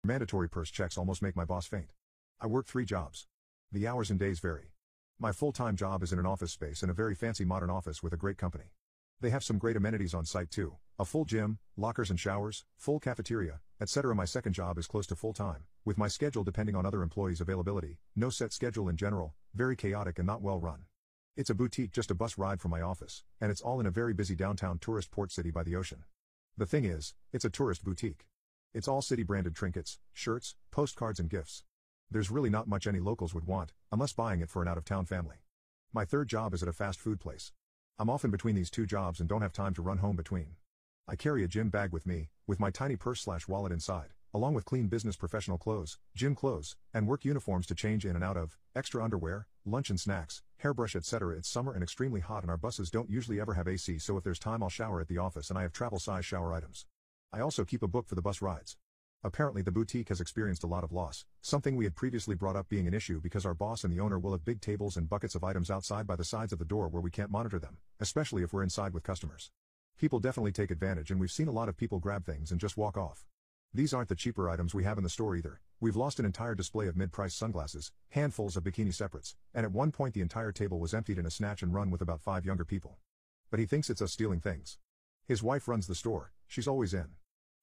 Mandatory purse checks almost make my boss faint. I work 3 jobs. The hours and days vary. My full-time job is in an office space in a very fancy modern office with a great company. They have some great amenities on site too, a full gym, lockers and showers, full cafeteria, etc. My second job is close to full-time, with my schedule depending on other employees' availability, no set schedule in general, very chaotic and not well run. It's a boutique just a bus ride from my office, and it's all in a very busy downtown tourist port city by the ocean. The thing is, it's a tourist boutique. It's all city-branded trinkets, shirts, postcards and gifts. There's really not much any locals would want, unless buying it for an out-of-town family. My third job is at a fast food place. I'm often between these 2 jobs and don't have time to run home between. I carry a gym bag with me, with my tiny purse/wallet inside, along with clean business professional clothes, gym clothes, and work uniforms to change in and out of, extra underwear, lunch and snacks, hairbrush etc. It's summer and extremely hot and our buses don't usually ever have AC, so if there's time I'll shower at the office and I have travel-size shower items. I also keep a book for the bus rides. Apparently the boutique has experienced a lot of loss, something we had previously brought up being an issue because our boss and the owner will have big tables and buckets of items outside by the sides of the door where we can't monitor them, especially if we're inside with customers. People definitely take advantage and we've seen a lot of people grab things and just walk off. These aren't the cheaper items we have in the store either. We've lost an entire display of mid-price sunglasses, handfuls of bikini separates, and at one point the entire table was emptied in a snatch and run with about 5 younger people. But he thinks it's us stealing things. His wife runs the store, she's always in.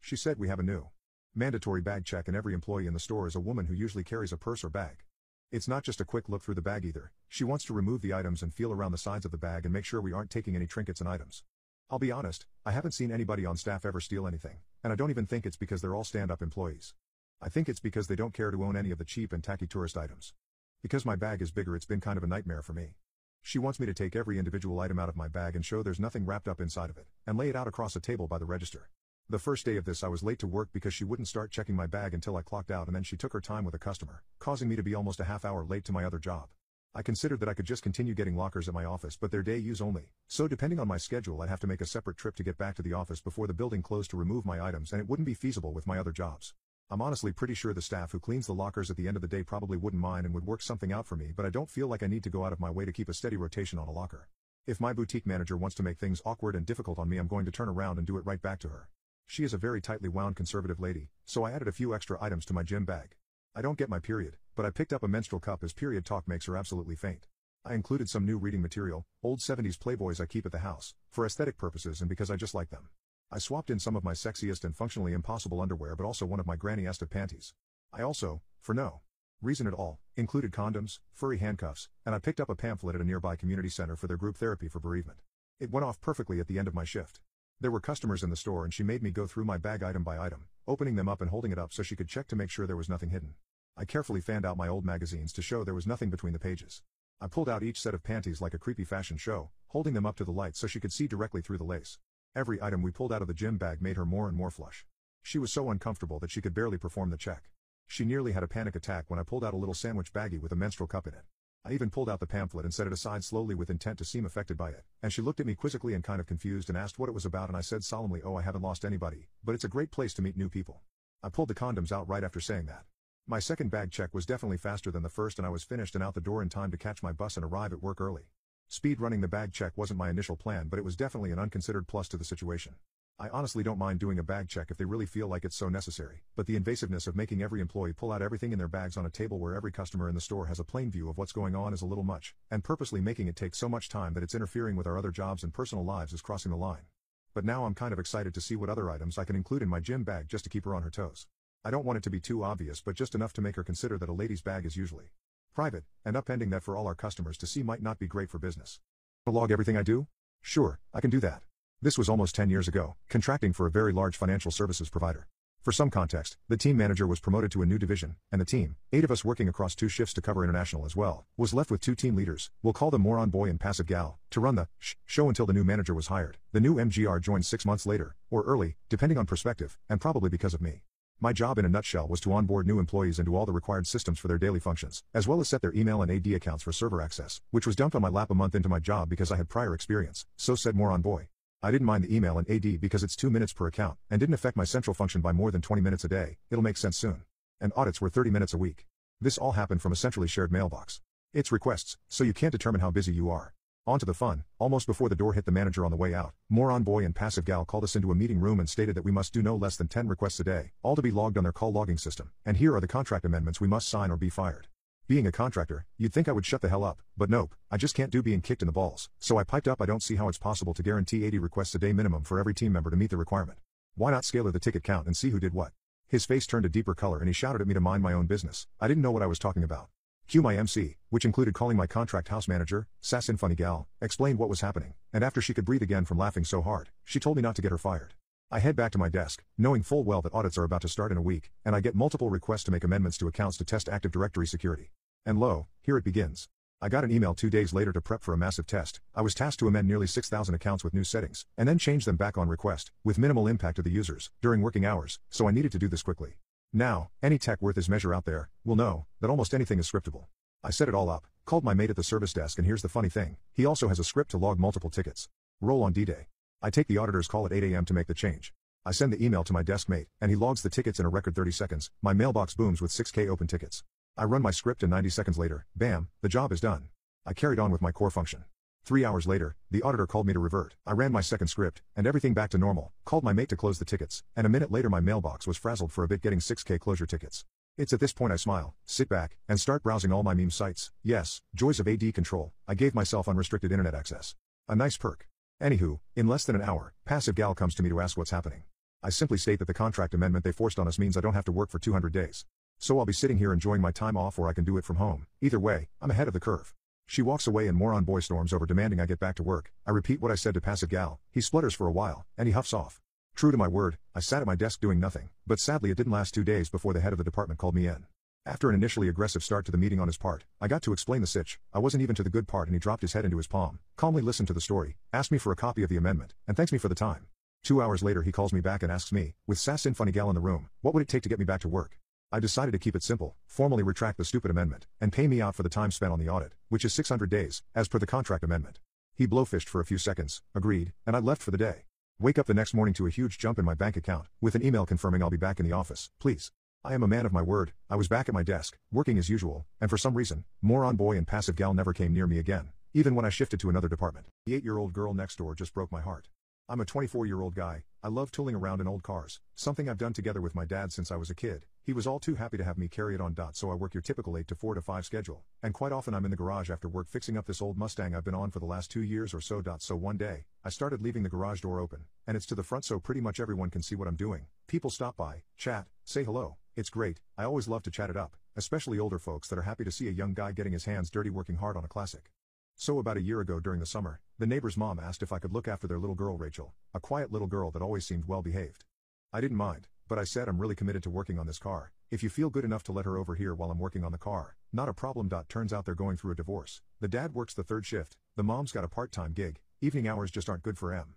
She said we have a new mandatory bag check and every employee in the store is a woman who usually carries a purse or bag. It's not just a quick look through the bag either, she wants to remove the items and feel around the sides of the bag and make sure we aren't taking any trinkets and items. I'll be honest, I haven't seen anybody on staff ever steal anything, and I don't even think it's because they're all stand-up employees. I think it's because they don't care to own any of the cheap and tacky tourist items. Because my bag is bigger, it's been kind of a nightmare for me. She wants me to take every individual item out of my bag and show there's nothing wrapped up inside of it, and lay it out across a table by the register. The first day of this I was late to work because she wouldn't start checking my bag until I clocked out, and then she took her time with a customer, causing me to be almost a half hour late to my other job. I considered that I could just continue getting lockers at my office, but they're day use only, so depending on my schedule I'd have to make a separate trip to get back to the office before the building closed to remove my items, and it wouldn't be feasible with my other jobs. I'm honestly pretty sure the staff who cleans the lockers at the end of the day probably wouldn't mind and would work something out for me, but I don't feel like I need to go out of my way to keep a steady rotation on a locker. If my boutique manager wants to make things awkward and difficult on me, I'm going to turn around and do it right back to her. She is a very tightly wound conservative lady, so I added a few extra items to my gym bag. I don't get my period, but I picked up a menstrual cup as period talk makes her absolutely faint. I included some new reading material, old 70s Playboys I keep at the house, for aesthetic purposes and because I just like them. I swapped in some of my sexiest and functionally impossible underwear, but also one of my granny-est of panties. I also, for no reason at all, included condoms, furry handcuffs, and I picked up a pamphlet at a nearby community center for their group therapy for bereavement. It went off perfectly at the end of my shift. There were customers in the store and she made me go through my bag item by item, opening them up and holding it up so she could check to make sure there was nothing hidden. I carefully fanned out my old magazines to show there was nothing between the pages. I pulled out each set of panties like a creepy fashion show, holding them up to the light so she could see directly through the lace. Every item we pulled out of the gym bag made her more and more flush. She was so uncomfortable that she could barely perform the check. She nearly had a panic attack when I pulled out a little sandwich baggie with a menstrual cup in it. I even pulled out the pamphlet and set it aside slowly with intent to seem affected by it, and she looked at me quizzically and kind of confused and asked what it was about, and I said solemnly, "Oh, I haven't lost anybody, but it's a great place to meet new people." I pulled the condoms out right after saying that. My second bag check was definitely faster than the first, and I was finished and out the door in time to catch my bus and arrive at work early. Speed running the bag check wasn't my initial plan, but it was definitely an unconsidered plus to the situation. I honestly don't mind doing a bag check if they really feel like it's so necessary, but the invasiveness of making every employee pull out everything in their bags on a table where every customer in the store has a plain view of what's going on is a little much, and purposely making it take so much time that it's interfering with our other jobs and personal lives is crossing the line. But now I'm kind of excited to see what other items I can include in my gym bag just to keep her on her toes. I don't want it to be too obvious, but just enough to make her consider that a lady's bag is usually private, and upending that for all our customers to see might not be great for business. Log everything I do? Sure, I can do that. This was almost 10 years ago, contracting for a very large financial services provider. For some context, the team manager was promoted to a new division, and the team, 8 of us working across 2 shifts to cover international as well, was left with 2 team leaders, we'll call them moron boy and passive gal, to run the show until the new manager was hired. The new MGR joined 6 months later, or early, depending on perspective, and probably because of me. My job in a nutshell was to onboard new employees into all the required systems for their daily functions, as well as set their email and AD accounts for server access, which was dumped on my lap a month into my job because I had prior experience, so said moron boy. I didn't mind the email and AD because it's 2 minutes per account, and didn't affect my central function by more than 20 minutes a day, it'll make sense soon. And audits were 30 minutes a week. This all happened from a centrally shared mailbox. It's requests, so you can't determine how busy you are. On to the fun. Almost before the door hit the manager on the way out, moron boy and passive gal called us into a meeting room and stated that we must do no less than 10 requests a day, all to be logged on their call logging system, and here are the contract amendments we must sign or be fired. Being a contractor, you'd think I would shut the hell up, but nope, I just can't do being kicked in the balls, so I piped up I don't see how it's possible to guarantee 80 requests a day minimum for every team member to meet the requirement. Why not scalar the ticket count and see who did what? His face turned a deeper color and he shouted at me to mind my own business. I didn't know what I was talking about. Cue my MC, which included calling my contract house manager, Sassin Funny Gal, explained what was happening, and after she could breathe again from laughing so hard, she told me not to get her fired. I head back to my desk, knowing full well that audits are about to start in a week, and I get multiple requests to make amendments to accounts to test Active Directory security. And lo, here it begins. I got an email 2 days later to prep for a massive test. I was tasked to amend nearly 6,000 accounts with new settings, and then change them back on request, with minimal impact to the users, during working hours, so I needed to do this quickly. Now, any tech worth his measure out there will know that almost anything is scriptable. I set it all up, called my mate at the service desk, and here's the funny thing, he also has a script to log multiple tickets. Roll on D-Day. I take the auditor's call at 8 a.m. to make the change. I send the email to my desk mate, and he logs the tickets in a record 30 seconds. My mailbox booms with 6K open tickets. I run my script and 90 seconds later, bam, the job is done. I carried on with my core function. 3 hours later, the auditor called me to revert. I ran my second script, and everything back to normal, called my mate to close the tickets, and a minute later my mailbox was frazzled for a bit getting 6K closure tickets. It's at this point I smile, sit back, and start browsing all my meme sites. Yes, joys of AD control, I gave myself unrestricted internet access. A nice perk. Anywho, in less than an hour, passive gal comes to me to ask what's happening. I simply state that the contract amendment they forced on us means I don't have to work for 200 days. So I'll be sitting here enjoying my time off, or I can do it from home. Either way, I'm ahead of the curve. She walks away and moron boy storms over demanding I get back to work. I repeat what I said to passive gal. He splutters for a while, and he huffs off. True to my word, I sat at my desk doing nothing, but sadly it didn't last 2 days before the head of the department called me in. After an initially aggressive start to the meeting on his part, I got to explain the sitch. I wasn't even to the good part and he dropped his head into his palm, calmly listened to the story, asked me for a copy of the amendment, and thanks me for the time. 2 hours later he calls me back and asks me, with Sassin Funny Gal in the room, what would it take to get me back to work? I decided to keep it simple, formally retract the stupid amendment, and pay me out for the time spent on the audit, which is 600 days, as per the contract amendment. He blowfished for a few seconds, agreed, and I left for the day. Wake up the next morning to a huge jump in my bank account, with an email confirming I'll be back in the office, please. I am a man of my word. I was back at my desk, working as usual, and for some reason, moron boy and passive gal never came near me again, even when I shifted to another department. The 8-year-old girl next door just broke my heart. I'm a 24-year-old guy. I love tooling around in old cars, something I've done together with my dad since I was a kid. He was all too happy to have me carry it on. So I work your typical 8 to 4 to 5 schedule, and quite often I'm in the garage after work fixing up this old Mustang I've been on for the last 2 years or so. So one day, I started leaving the garage door open, and it's to the front so pretty much everyone can see what I'm doing. People stop by, chat, say hello. It's great. I always love to chat it up, especially older folks that are happy to see a young guy getting his hands dirty working hard on a classic. So about a year ago during the summer, the neighbor's mom asked if I could look after their little girl Rachel, a quiet little girl that always seemed well behaved. I didn't mind, but I said I'm really committed to working on this car. If you feel good enough to let her over here while I'm working on the car, not a problem. Turns out they're going through a divorce. The dad works the third shift, the mom's got a part-time gig, evening hours just aren't good for M.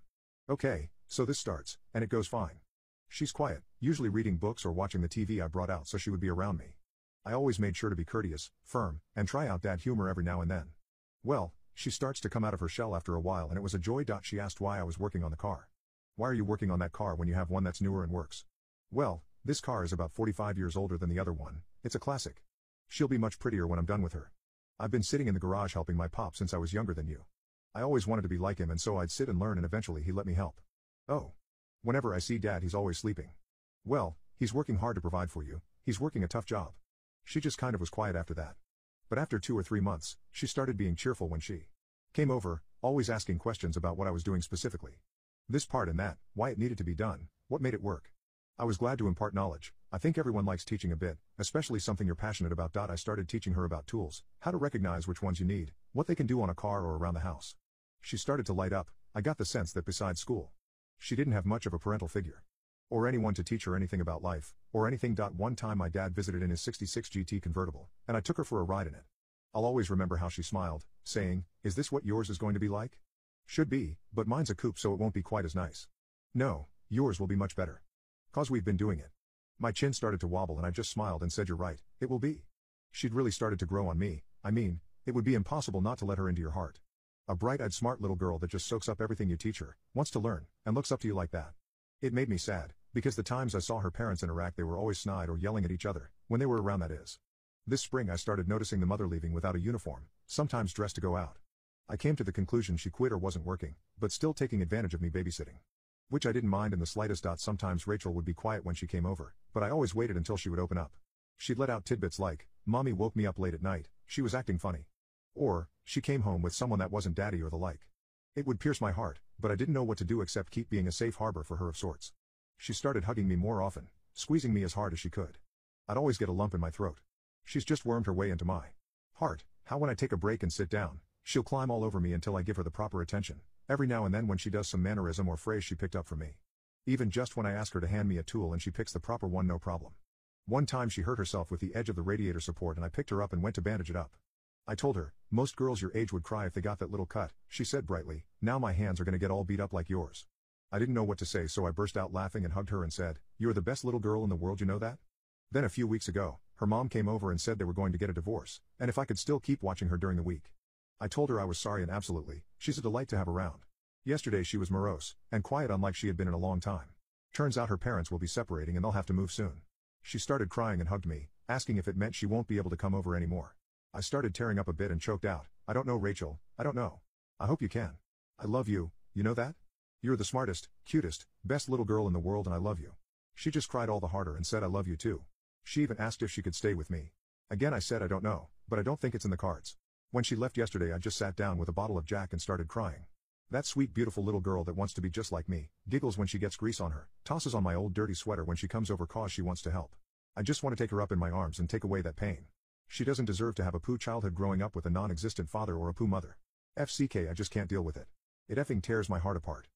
Okay, so this starts, and it goes fine. She's quiet, usually reading books or watching the TV I brought out so she would be around me. I always made sure to be courteous, firm, and try out dad humor every now and then. Well, she starts to come out of her shell after a while and it was a joy. She asked why I was working on the car. Why are you working on that car when you have one that's newer and works? Well, this car is about 45 years older than the other one. It's a classic. She'll be much prettier when I'm done with her. I've been sitting in the garage helping my pop since I was younger than you. I always wanted to be like him, and so I'd sit and learn, and eventually he let me help. Oh. Whenever I see dad he's always sleeping. Well, he's working hard to provide for you. He's working a tough job. She just kind of was quiet after that. But after 2 or 3 months, she started being cheerful when she came over, always asking questions about what I was doing specifically. This part and that, why it needed to be done, what made it work. I was glad to impart knowledge. I think everyone likes teaching a bit, especially something you're passionate about. I started teaching her about tools, how to recognize which ones you need, what they can do on a car or around the house. She started to light up. I got the sense that besides school, she didn't have much of a parental figure, or anyone to teach her anything about life, or anything. One time my dad visited in his 66 GT convertible, and I took her for a ride in it. I'll always remember how she smiled, saying, "Is this what yours is going to be like?" Should be, but mine's a coupe so it won't be quite as nice. No, yours will be much better. 'Cause we've been doing it. My chin started to wobble and I just smiled and said, "You're right, it will be." She'd really started to grow on me. I mean, it would be impossible not to let her into your heart. A bright-eyed smart little girl that just soaks up everything you teach her, wants to learn, and looks up to you like that. It made me sad, because the times I saw her parents interact they were always snide or yelling at each other, when they were around, that is. This spring I started noticing the mother leaving without a uniform, sometimes dressed to go out. I came to the conclusion she quit or wasn't working, but still taking advantage of me babysitting. Which I didn't mind in the slightest. Sometimes Rachel would be quiet when she came over, but I always waited until she would open up. She'd let out tidbits like, "Mommy woke me up late at night, she was acting funny." Or, "She came home with someone that wasn't daddy," or the like. It would pierce my heart, but I didn't know what to do except keep being a safe harbor for her of sorts. She started hugging me more often, squeezing me as hard as she could. I'd always get a lump in my throat. She's just wormed her way into my heart. How when I take a break and sit down, she'll climb all over me until I give her the proper attention, every now and then when she does some mannerism or phrase she picked up from me. Even just when I ask her to hand me a tool and she picks the proper one, no problem. One time she hurt herself with the edge of the radiator support and I picked her up and went to bandage it up. I told her, "Most girls your age would cry if they got that little cut," she said brightly. "Now my hands are gonna get all beat up like yours." I didn't know what to say, so I burst out laughing and hugged her and said, "You're the best little girl in the world, you know that?" Then a few weeks ago, her mom came over and said they were going to get a divorce, and if I could still keep watching her during the week. I told her I was sorry and absolutely, she's a delight to have around. Yesterday she was morose and quiet, unlike she had been in a long time. Turns out her parents will be separating and they'll have to move soon. She started crying and hugged me, asking if it meant she won't be able to come over anymore. I started tearing up a bit and choked out, "I don't know, Rachel, I don't know. I hope you can. I love you, you know that? You're the smartest, cutest, best little girl in the world and I love you." She just cried all the harder and said, "I love you too." She even asked if she could stay with me. Again I said I don't know, but I don't think it's in the cards. When she left yesterday I just sat down with a bottle of Jack and started crying. That sweet beautiful little girl that wants to be just like me, giggles when she gets grease on her, tosses on my old dirty sweater when she comes over cause she wants to help. I just want to take her up in my arms and take away that pain. She doesn't deserve to have a poo childhood growing up with a non-existent father or a poo mother. FCK, I just can't deal with it. It effing tears my heart apart.